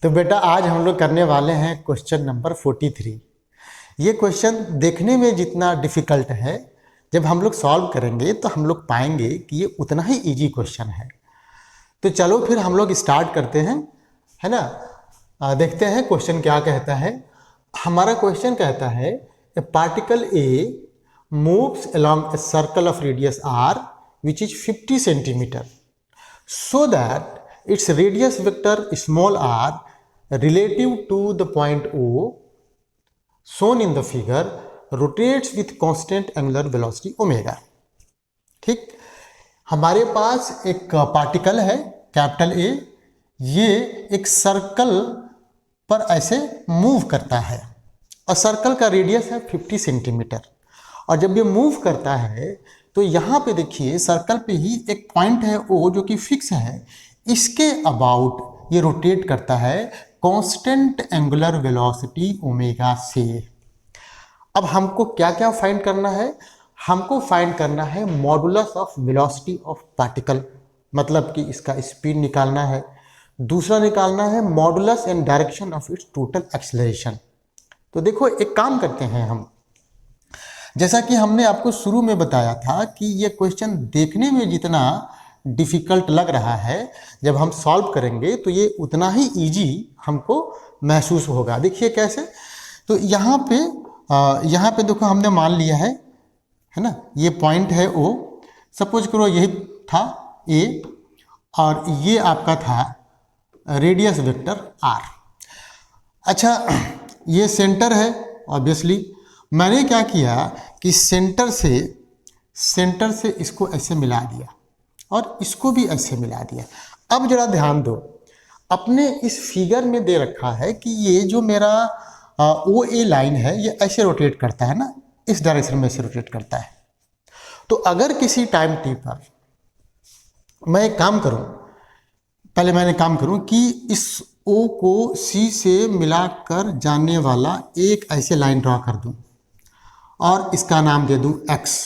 तो बेटा आज हम लोग करने वाले हैं क्वेश्चन नंबर 43। ये क्वेश्चन देखने में जितना डिफ़िकल्ट है, जब हम लोग सॉल्व करेंगे तो हम लोग पाएंगे कि ये उतना ही इजी क्वेश्चन है। तो चलो फिर हम लोग स्टार्ट करते हैं, है ना। देखते हैं क्वेश्चन क्या कहता है। हमारा क्वेश्चन कहता है a particle a moves along a circle of radius R which is 50 centimetre so that its radius vector small r relative to the point O shown in the figure rotates with constant angular velocity omega। ठीक, हमारे पास एक particle है capital A, ये एक circle पर ऐसे move करता है और सर्कल का रेडियस है 50 सेंटीमीटर। और जब ये मूव करता है तो यहाँ पे देखिए सर्कल पे ही एक पॉइंट है ओ जो कि फिक्स है, इसके अबाउट ये रोटेट करता है कांस्टेंट एंगुलर वेलोसिटी ओमेगा से। अब हमको क्या क्या फाइंड करना है? हमको फाइंड करना है modulus of velocity of particle, मतलब कि इसका स्पीड निकालना है। दूसरा निकालना है modulus and direction of its total acceleration. तो देखो एक काम करते हैं हम, जैसा कि हमने आपको शुरू में बताया था कि ये क्वेश्चन देखने में जितना डिफ़िकल्ट लग रहा है, जब हम सॉल्व करेंगे तो ये उतना ही इजी हमको महसूस होगा। देखिए कैसे। तो यहाँ पे देखो हमने मान लिया है ना, ये पॉइंट है ओ, सपोज करो यही था ए और ये आपका था रेडियस वेक्टर आर। अच्छा, ये सेंटर है ऑब्वियसली। मैंने क्या किया कि सेंटर से इसको ऐसे मिला दिया और इसको भी ऐसे मिला दिया। अब जरा ध्यान दो, अपने इस फिगर में दे रखा है कि ये जो मेरा ओ ए लाइन है ये ऐसे रोटेट करता है ना, इस डायरेक्शन में से रोटेट करता है। तो अगर किसी टाइम टी पर मैं एक काम करूं, पहले मैंने काम करूं कि इस ओ को सी से मिलाकर जाने वाला एक ऐसे लाइन ड्रॉ कर दूं और इसका नाम दे दूं x।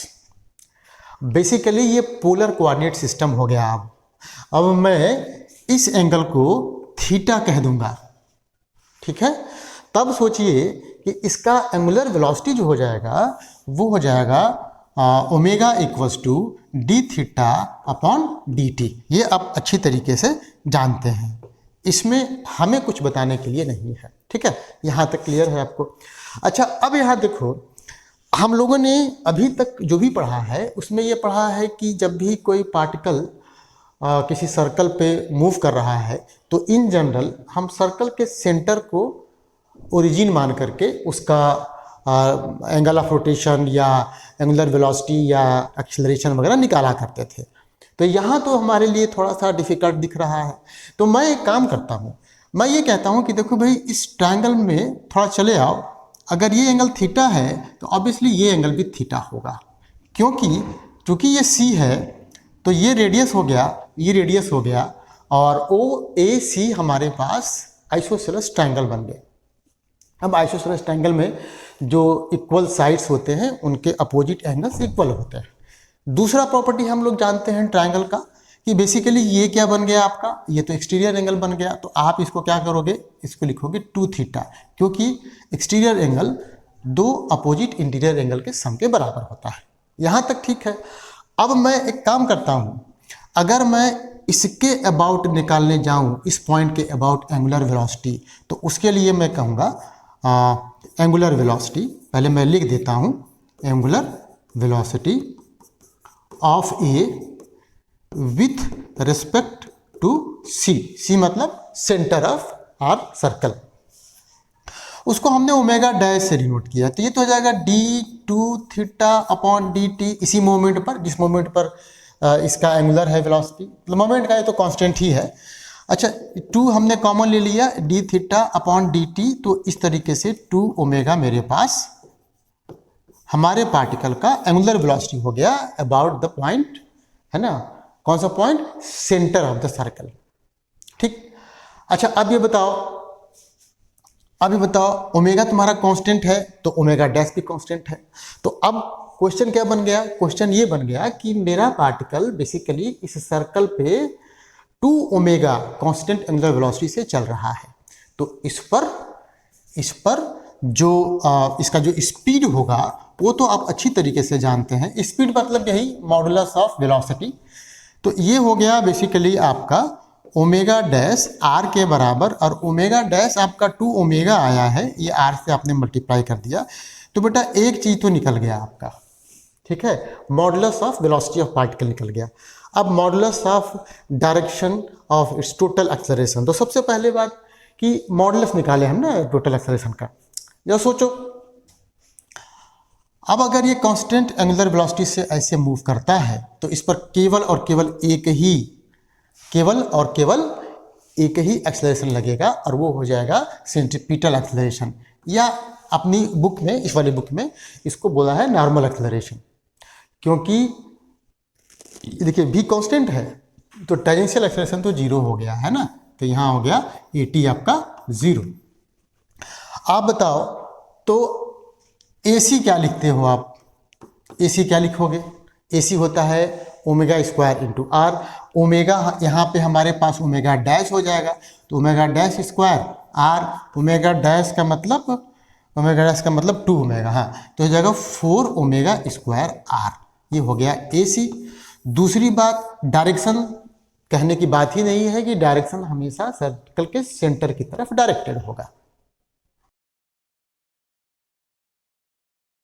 बेसिकली ये पोलर कोऑर्डिनेट सिस्टम हो गया। अब मैं इस एंगल को थीटा कह दूंगा, ठीक है। तब सोचिए कि इसका एंगुलर वेलोसिटी जो हो जाएगा वो हो जाएगा omega equals to d theta upon d t. ये आप अच्छी तरीके से जानते हैं, इसमें हमें कुछ बताने के लिए नहीं है, ठीक है। यहाँ तक क्लियर है आपको? अच्छा, अब यहाँ देखो, हम लोगों ने अभी तक जो भी पढ़ा है उसमें ये पढ़ा है कि जब भी कोई पार्टिकल किसी सर्कल पे मूव कर रहा है तो इन जनरल हम सर्कल के सेंटर को ओरिजिन मान करके उसका एंगल ऑफ रोटेशन या एंगुलर वेलोसिटी या एक्सेलरेशन वगैरह निकाला करते थे। तो यहाँ तो हमारे लिए थोड़ा सा डिफ़िकल्ट दिख रहा है। तो मैं एक काम करता हूँ, मैं ये कहता हूँ कि देखो भाई, इस ट्रायंगल में थोड़ा चले आओ। अगर ये एंगल थीटा है तो ऑब्वियसली ये एंगल भी थीटा होगा, क्योंकि ये सी है तो ये रेडियस हो गया, ये रेडियस हो गया और ओ ए सी हमारे पास आइसोसेलेस ट्रायंगल बन गए। अब आइसोसेलेस ट्रायंगल में जो इक्वल साइड्स होते हैं उनके अपोजिट एंगल्स इक्वल होते हैं। दूसरा प्रॉपर्टी हम लोग जानते हैं ट्रायंगल का कि बेसिकली ये क्या बन गया आपका, ये तो एक्सटीरियर एंगल बन गया। तो आप इसको क्या करोगे, इसको लिखोगे 2 थीटा, क्योंकि एक्सटीरियर एंगल दो अपोजिट इंटीरियर एंगल के सम के बराबर होता है। यहाँ तक ठीक है। अब मैं एक काम करता हूँ, अगर मैं इसके अबाउट निकालने जाऊँ, इस पॉइंट के अबाउट एंगुलर वेलोसिटी, तो उसके लिए मैं कहूँगा एंगुलर वेलोसिटी, पहले मैं लिख देता हूँ angular velocity of A with respect to C. C मतलब सेंटर ऑफ आर सर्कल, उसको हमने ओमेगा डैश से डिनोट किया। तो ये तो हो जाएगा d2 theta upon d T, इसी मोमेंट पर, जिस मोमेंट पर इसका एंगुलर है वेलोसिटी, मतलब मोमेंट का ये तो कांस्टेंट ही है। अच्छा, 2 हमने कॉमन ले लिया, D theta upon d T. तो इस तरीके से 2 ओमेगा मेरे पास हमारे पार्टिकल का एंगुलर वेलोसिटी हो गया अबाउट द पॉइंट, है ना। कौन सा point? Centre of the circle, ठीक। अच्छा, अब ये बताओ ओमेगा तुम्हारा कांस्टेंट है तो ओमेगा डैश भी कांस्टेंट है। तो अब क्वेश्चन क्या बन गया? क्वेश्चन ये बन गया कि मेरा पार्टिकल बेसिकली इस सर्कल पे 2 ओमेगा कांस्टेंट एंगुलर वेलोसिटी से चल रहा है। तो इस पर जो इसका जो स्पीड होगा वो तो आप अच्छी तरीके से जानते हैं। स्पीड मतलब यही मॉडुलस ऑफ वेलोसिटी। तो ये हो गया बेसिकली आपका ओमेगा डैश आर के बराबर, और ओमेगा डैश आपका 2 ओमेगा आया है, ये आर से आपने मल्टीप्लाई कर दिया। तो बेटा एक चीज़ तो निकल गया आपका, ठीक है, modulus of velocity of particle निकल गया। अब modulus of direction of its total acceleration. तो सबसे पहले बात कि मॉडुलस निकाले हम ना टोटल एक्सेलरेशन का। जब सोचो अब अगर ये कांस्टेंट एंगुलर वेलोसिटी से ऐसे मूव करता है तो इस पर केवल और केवल एक ही एक्सेलरेशन लगेगा, और वो हो जाएगा सेंट्रीपिटल एक्सेलरेशन, या अपनी बुक में, इस वाली बुक में इसको बोला है नॉर्मल एक्सेलरेशन। क्योंकि देखिए v कांस्टेंट है तो टेंजेंशियल एक्सेलरेशन तो 0 हो गया है ना, तो यहाँ हो गया at आपका 0। आप बताओ तो AC क्या लिखते हो आप? AC क्या लिखोगे? AC होता है omega square into R. Omega यहाँ पे हमारे पास ओमेगा डैश हो जाएगा, तो omega dash square R, omega dash का मतलब 2 ओमेगा, हाँ, तो हो जाएगा 4 ओमेगा स्क्वायर आर। ये हो गया AC। दूसरी बात, डायरेक्शन कहने की बात ही नहीं है कि डायरेक्शन हमेशा सर्कल के सेंटर की तरफ डायरेक्टेड होगा।